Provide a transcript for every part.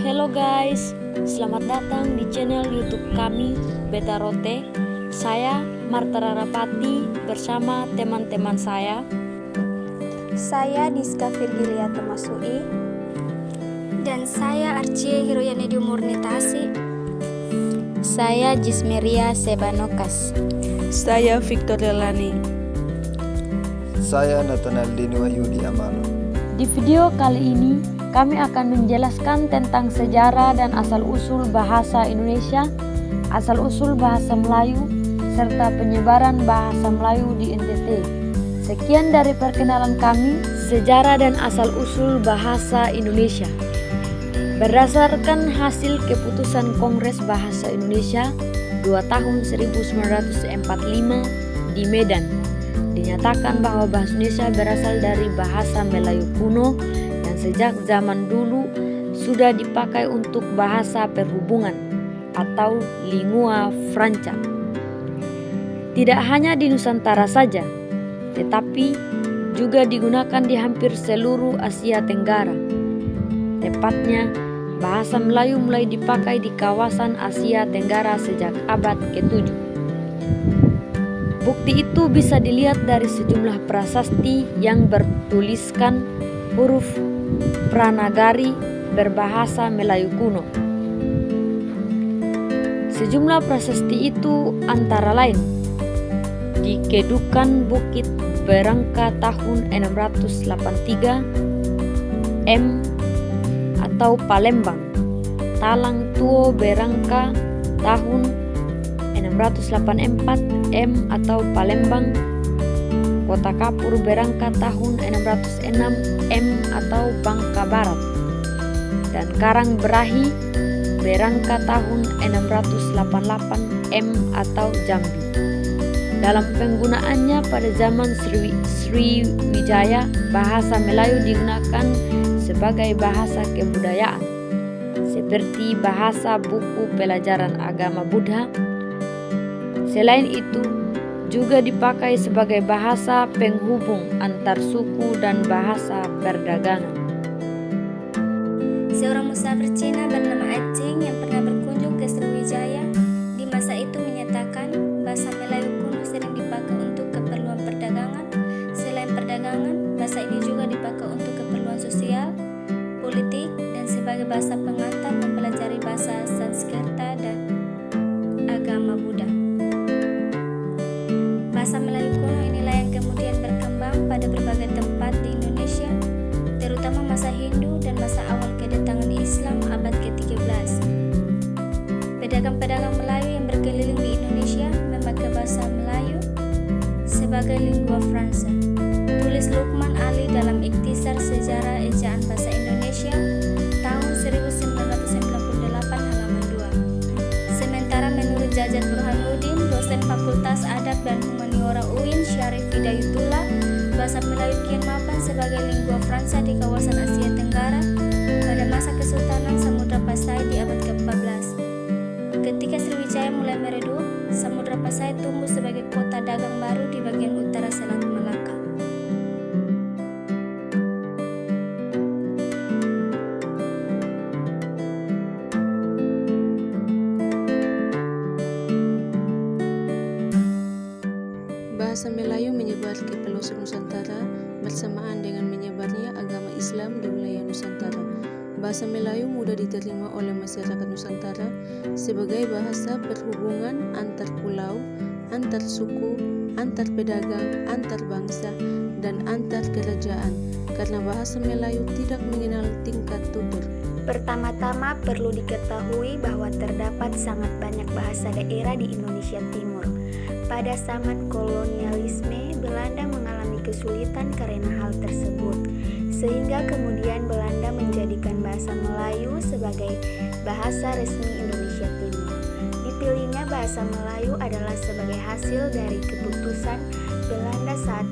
Hello guys, selamat datang di channel YouTube kami Beta Rote. Saya Marta Rarapati bersama teman-teman saya. Saya Diska Virgilia Tomasui. Dan saya Archie Hiroyanedi Murnitasi. Saya Jismeria Sebanokas. Saya Victoria Lani. Saya Nathanael Dini Wahyudi Amalo. Di video kali ini kami akan menjelaskan tentang sejarah dan asal-usul bahasa Indonesia, asal-usul bahasa Melayu, serta penyebaran bahasa Melayu di NTT. Sekian dari perkenalan kami, sejarah dan asal-usul bahasa Indonesia. Berdasarkan hasil keputusan Kongres Bahasa Indonesia 2 tahun 1945 di Medan, dinyatakan bahwa bahasa Indonesia berasal dari bahasa Melayu kuno yang sejak zaman dulu sudah dipakai untuk bahasa perhubungan atau lingua franca. Tidak hanya di Nusantara saja, tetapi juga digunakan di hampir seluruh Asia Tenggara. Tepatnya, bahasa Melayu mulai dipakai di kawasan Asia Tenggara sejak abad ke-7. Bukti itu bisa dilihat dari sejumlah prasasti yang bertuliskan huruf Pranagari berbahasa Melayu kuno. Sejumlah prasasti itu antara lain di Kedukan Bukit Berangka tahun 683 M atau Palembang, Talang Tuo Berangka tahun 684 M atau Palembang, Kota Kapur Berangka tahun 606 M atau Bangka Barat, dan Karang Berahi Berangka tahun 688 M atau Jambi. Dalam penggunaannya pada zaman Sriwijaya, bahasa Melayu digunakan sebagai bahasa kebudayaan, seperti bahasa buku pelajaran agama Buddha. Selain itu, juga dipakai sebagai bahasa penghubung antar suku dan bahasa perdagangan. Seorang musafir Cina bernama Acing yang pernah berkunjung ke Sriwijaya di masa itu menyatakan bahasa Melayu kuno sering dipakai untuk keperluan perdagangan. Selain perdagangan, bahasa ini juga dipakai untuk keperluan sosial, politik, dan sebagai bahasa pengantar mempelajari bahasa Sanskerta dan agama Buddha. Bahasa Melayu kuno inilah yang kemudian berkembang pada berbagai tempat di Indonesia, terutama masa Hindu dan masa awal kedatangan Islam abad ke-13. Pedagang-pedagang Melayu yang berkeliling di Indonesia memakai bahasa Melayu sebagai lingua franca. Tulis Lukman Ali dalam Ikhtisar Sejarah Ejaan Bahasa Indonesia tahun 1998 halaman 2. Sementara menurut Jajat Burhanuddin, dosen Fakultas Adab dan Humaniora UIN Syarif Hidayatullah, bahasa Melayu kian mapan sebagai lingua franca di kawasan Asia Tenggara pada masa Kesultanan Samudra Pasai di abad ke-14. Ketika Sriwijaya mulai meredup, Samudra Pasai tumbuh sebagai kota dagang baru di bagian utara Selat Malaka. Bahasa Melayu menyebar ke pelosok Nusantara bersamaan dengan menyebarnya agama Islam di wilayah Nusantara. Bahasa Melayu mudah diterima oleh masyarakat Nusantara sebagai bahasa perhubungan antar pulau, antar suku, antar pedagang, antar bangsa, dan antar kerajaan, karena bahasa Melayu tidak mengenal tingkat tutur. Pertama-tama perlu diketahui bahwa terdapat sangat banyak bahasa daerah di Indonesia Timur. Pada zaman kolonialisme, Belanda mengalami kesulitan karena hal tersebut, sehingga kemudian Belanda menjadikan bahasa Melayu sebagai bahasa resmi Indonesia Timur. Dipilihnya bahasa Melayu adalah sebagai hasil dari keputusan Belanda saat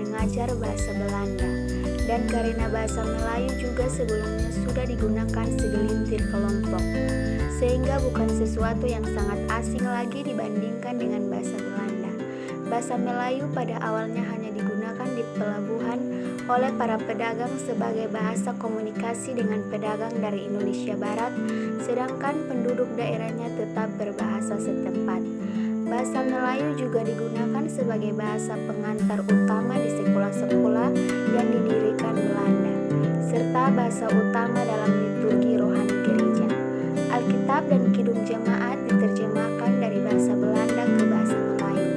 mengajar bahasa Belanda, dan karena bahasa Melayu juga sebelumnya sudah digunakan segelintir kelompok, sehingga bukan sesuatu yang sangat asing lagi dibandingkan dengan bahasa Belanda. Bahasa Melayu pada awalnya hanya digunakan di pelabuhan oleh para pedagang sebagai bahasa komunikasi dengan pedagang dari Indonesia Barat, sedangkan penduduk daerahnya tetap berbahasa setempat. Bahasa Melayu juga digunakan sebagai bahasa pengantar utama di sekolah-sekolah yang didirikan Belanda, serta bahasa utama dalam liturgi rohani gereja. Alkitab dan Kidung Jemaat diterjemahkan dari bahasa Belanda ke bahasa Melayu.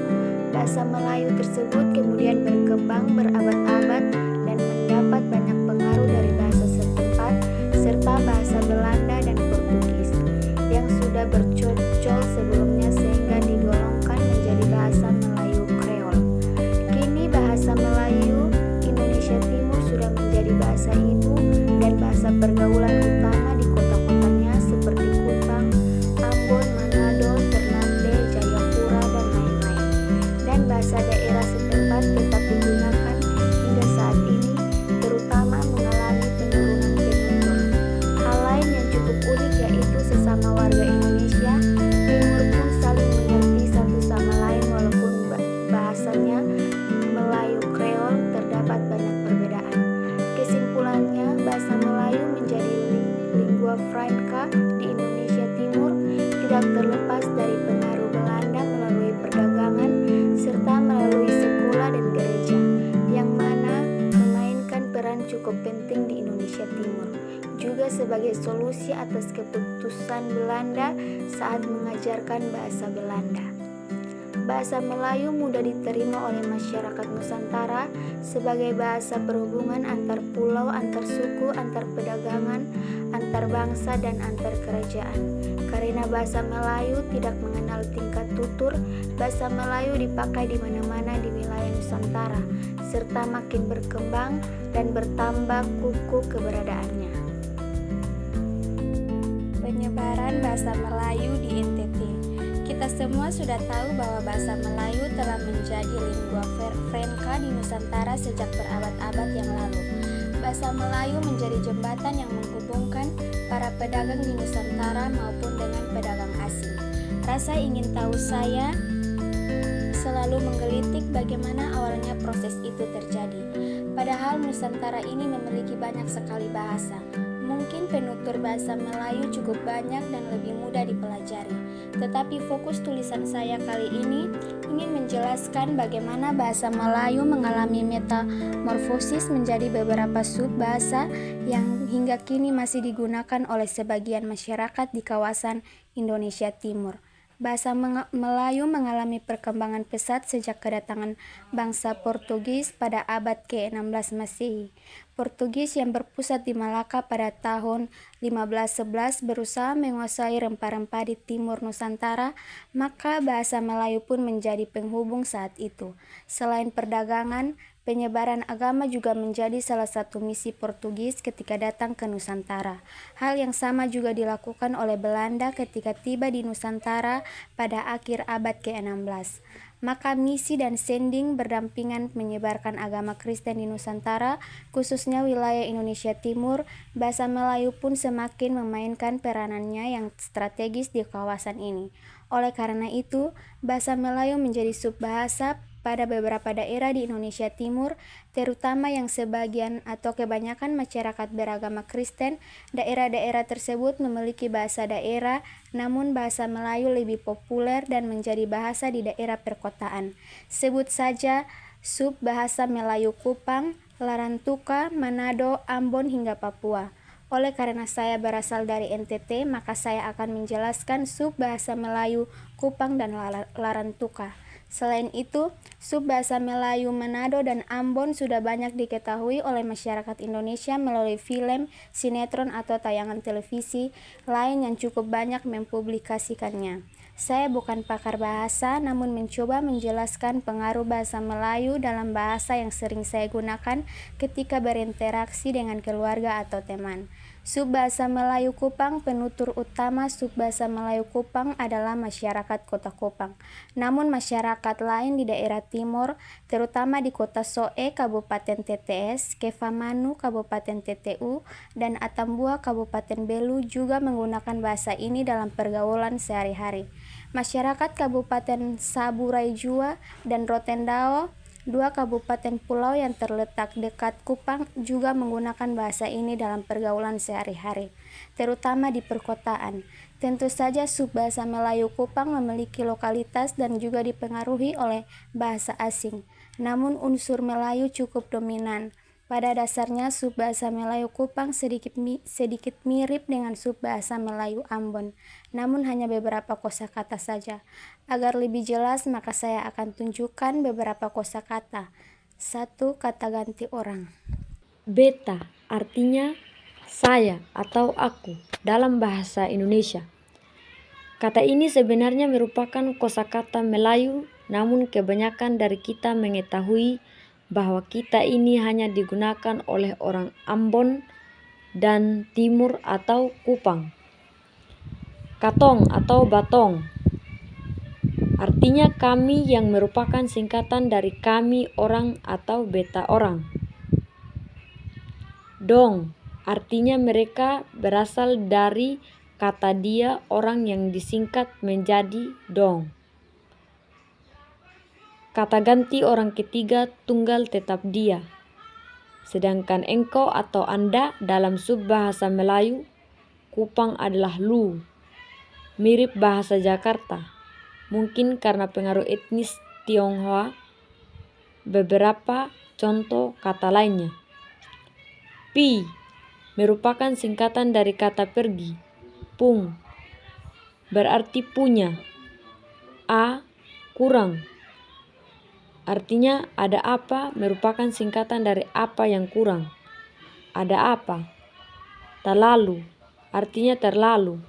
Bahasa Melayu tersebut kemudian berkembang berabad-abad dan mendapat banyak pengaruh dari bahasa setempat serta bahasa Belanda dan Portugis yang sudah bercocol sebelumnya sehingga digolongkan menjadi bahasa Melayu Kreol. Kini bahasa Melayu Indonesia Timur sudah menjadi bahasa ibu dan bahasa pergaulan utama di kota-kotanya seperti Kupang, Ambon, Manado, Ternate, Jayapura, dan lain-lain. Dan bahasa daerah setempat tetap digunakan hingga saat ini, terutama mengalami penurunan penutur. Hal lain yang cukup unik yaitu sesama warga Indonesia Timur pun saling mengerti satu sama lain walaupun bahasanya Melayu Kreol terdapat banyak perbedaan. Kesimpulannya, bahasa Melayu menjadi lingua franca di Indonesia Timur tidak terlepas dari pengaruh Belanda melalui perdagangan serta melalui sekolah dan gereja, yang mana memainkan peran cukup penting di Indonesia Timur, juga sebagai solusi atas keputusan Belanda saat mengajarkan bahasa Belanda. Bahasa Melayu mudah diterima oleh masyarakat Nusantara sebagai bahasa perhubungan antar pulau, antar suku, antar pedagangan, antar bangsa, dan antar kerajaan. Karena bahasa Melayu tidak mengenal tingkat tutur, bahasa Melayu dipakai di mana-mana di wilayah Nusantara, serta makin berkembang dan bertambah kukuh keberadaannya. Penyebaran bahasa Melayu di NTT. Kita semua sudah tahu bahwa bahasa Melayu telah menjadi lingua franca di Nusantara sejak berabad-abad yang lalu. Bahasa Melayu menjadi jembatan yang menghubungkan para pedagang di Nusantara maupun dengan pedagang asing. Rasa ingin tahu saya selalu menggelitik bagaimana awalnya proses itu terjadi. Padahal Nusantara ini memiliki banyak sekali bahasa. Mungkin penutur bahasa Melayu cukup banyak dan lebih mudah dipelajari. Tetapi fokus tulisan saya kali ini ingin menjelaskan bagaimana bahasa Melayu mengalami metamorfosis menjadi beberapa sub bahasa yang hingga kini masih digunakan oleh sebagian masyarakat di kawasan Indonesia Timur. Bahasa Melayu mengalami perkembangan pesat sejak kedatangan bangsa Portugis pada abad ke-16 Masehi. Portugis yang berpusat di Malaka pada tahun 1511 berusaha menguasai rempah-rempah di timur Nusantara, maka bahasa Melayu pun menjadi penghubung saat itu. Selain perdagangan, penyebaran agama juga menjadi salah satu misi Portugis ketika datang ke Nusantara. Hal yang sama juga dilakukan oleh Belanda ketika tiba di Nusantara pada akhir abad ke-16. Maka misi dan sending berdampingan menyebarkan agama Kristen di Nusantara, khususnya wilayah Indonesia Timur. Bahasa Melayu pun semakin memainkan peranannya yang strategis di kawasan ini. Oleh karena itu, bahasa Melayu menjadi subbahasa pada beberapa daerah di Indonesia Timur, terutama yang sebagian atau kebanyakan masyarakat beragama Kristen. Daerah-daerah tersebut memiliki bahasa daerah, namun bahasa Melayu lebih populer dan menjadi bahasa di daerah perkotaan. Sebut saja sub bahasa Melayu Kupang, Larantuka, Manado, Ambon hingga Papua. Oleh karena saya berasal dari NTT, maka saya akan menjelaskan sub bahasa Melayu Kupang dan Larantuka. Selain itu, sub bahasa Melayu Manado dan Ambon sudah banyak diketahui oleh masyarakat Indonesia melalui film, sinetron atau tayangan televisi lain yang cukup banyak mempublikasikannya. Saya bukan pakar bahasa, namun mencoba menjelaskan pengaruh bahasa Melayu dalam bahasa yang sering saya gunakan ketika berinteraksi dengan keluarga atau teman. Subbahasa Melayu Kupang, penutur utama subbahasa Melayu Kupang adalah masyarakat kota Kupang. Namun masyarakat lain di daerah timur, terutama di kota Soe, Kabupaten TTS, Kefamanu, Kabupaten TTU, dan Atambua, Kabupaten Belu juga menggunakan bahasa ini dalam pergaulan sehari-hari. Masyarakat Kabupaten Saburai Jua dan Rotendao Dua kabupaten pulau yang terletak dekat Kupang juga menggunakan bahasa ini dalam pergaulan sehari-hari, terutama di perkotaan. Tentu saja subbahasa Melayu Kupang memiliki lokalitas dan juga dipengaruhi oleh bahasa asing. Namun unsur Melayu cukup dominan. Pada dasarnya subbahasa Melayu Kupang sedikit mirip dengan subbahasa Melayu Ambon, namun hanya beberapa kosakata saja. Agar lebih jelas, maka saya akan tunjukkan beberapa kosakata. 1. Kata ganti orang. Beta artinya saya atau aku dalam bahasa Indonesia. Kata ini sebenarnya merupakan kosakata Melayu, namun kebanyakan dari kita mengetahui bahwa kita ini hanya digunakan oleh orang Ambon dan Timur atau Kupang. Katong atau batong artinya kami, yang merupakan singkatan dari kami orang atau beta orang. Dong artinya mereka, berasal dari kata dia orang yang disingkat menjadi dong. Kata ganti orang ketiga tunggal tetap dia. Sedangkan engkau atau Anda dalam subbahasa Melayu Kupang adalah lu. Mirip bahasa Jakarta. Mungkin karena pengaruh etnis Tionghoa. Beberapa contoh kata lainnya. Pi merupakan singkatan dari kata pergi. Pung berarti punya. A kurang artinya ada apa, merupakan singkatan dari apa yang kurang. Ada apa? Terlalu artinya terlalu,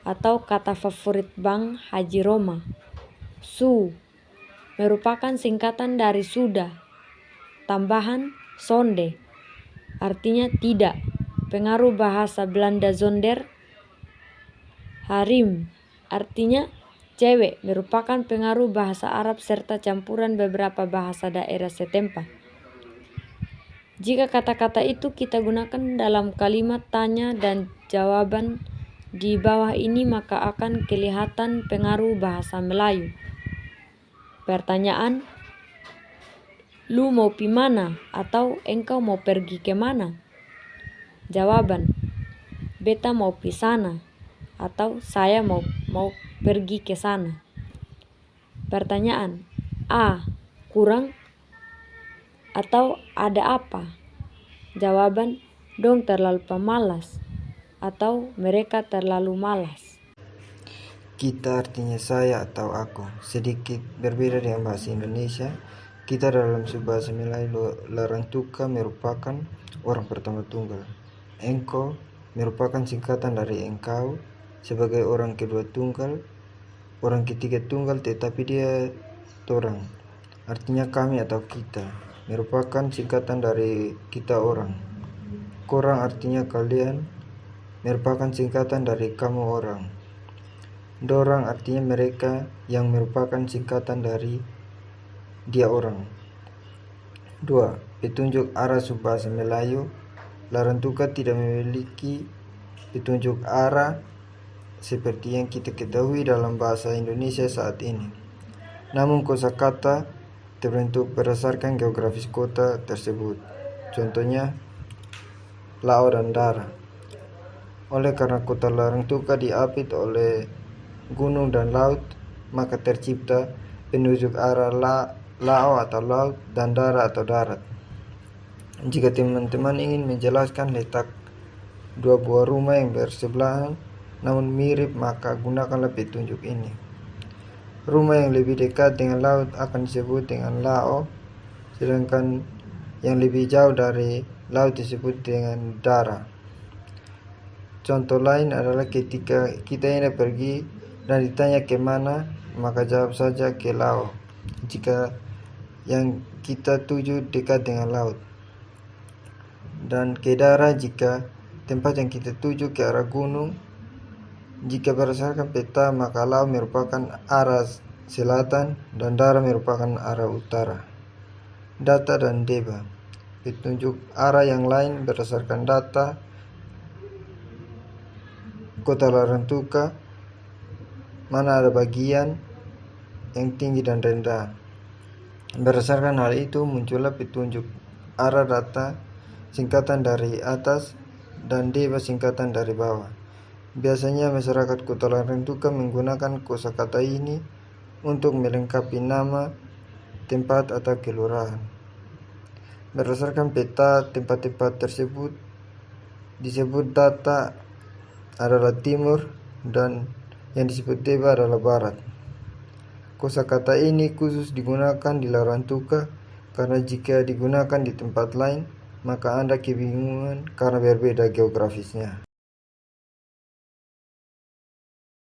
atau kata favorit Bang Haji Roma. Su merupakan singkatan dari sudah, tambahan sonde artinya tidak, pengaruh bahasa Belanda zonder. Harim artinya cewek, merupakan pengaruh bahasa Arab serta campuran beberapa bahasa daerah setempat. Jika kata-kata itu kita gunakan dalam kalimat tanya dan jawaban di bawah ini, maka akan kelihatan pengaruh bahasa Melayu. Pertanyaan, lu mau pi mana? Atau engkau mau pergi ke mana? Jawaban, beta mau pi sana. Atau saya mau pergi ke sana. Pertanyaan, A kurang atau ada apa? Jawaban, dong terlalu pemalas atau mereka terlalu malas. Kita artinya saya atau aku. Sedikit berbeda dengan bahasa Indonesia. Kita dalam subbahasa Melayu Larantuka merupakan orang pertama tunggal. Engkau merupakan singkatan dari engkau sebagai orang kedua tunggal, orang ketiga tunggal tetapi dia torang. Artinya kami atau kita, merupakan singkatan dari kita orang. Korang artinya kalian, merupakan singkatan dari kamu orang. Dorang artinya mereka, yang merupakan singkatan dari dia orang. 2. Petunjuk arah subbahasa Melayu Larantuka tidak memiliki petunjuk arah seperti yang kita ketahui dalam bahasa Indonesia saat ini. Namun kosakata terbentuk berdasarkan geografis kota tersebut. Contohnya Lao dan Dara. Oleh karena kota Larantuka diapit oleh gunung dan laut, maka tercipta penunjuk arah Lao atau laut dan Dara atau darat. Jika teman-teman ingin menjelaskan letak dua buah rumah yang bersebelahan namun mirip, maka gunakanlah petunjuk ini. Rumah yang lebih dekat dengan laut akan disebut dengan Lao, sedangkan yang lebih jauh dari laut disebut dengan Dara. Contoh lain adalah ketika kita hendak pergi dan ditanya ke mana, maka jawab saja ke Lao jika yang kita tuju dekat dengan laut, dan ke Dara jika tempat yang kita tuju ke arah gunung. Jika berdasarkan peta, maka Lao merupakan arah selatan dan Dara merupakan arah utara. Data dan Deba. Petunjuk arah yang lain berdasarkan data kota Larantuka, mana ada bagian yang tinggi dan rendah. Berdasarkan hal itu muncullah petunjuk arah data singkatan dari atas dan deba singkatan dari bawah. Biasanya masyarakat Kota Larantuka menggunakan kosakata ini untuk melengkapi nama, tempat atau kelurahan. Berdasarkan peta, tempat-tempat tersebut disebut data adalah timur dan yang disebut deba adalah barat. Kosakata ini khusus digunakan di Larantuka karena jika digunakan di tempat lain maka Anda kebingungan karena berbeda geografisnya.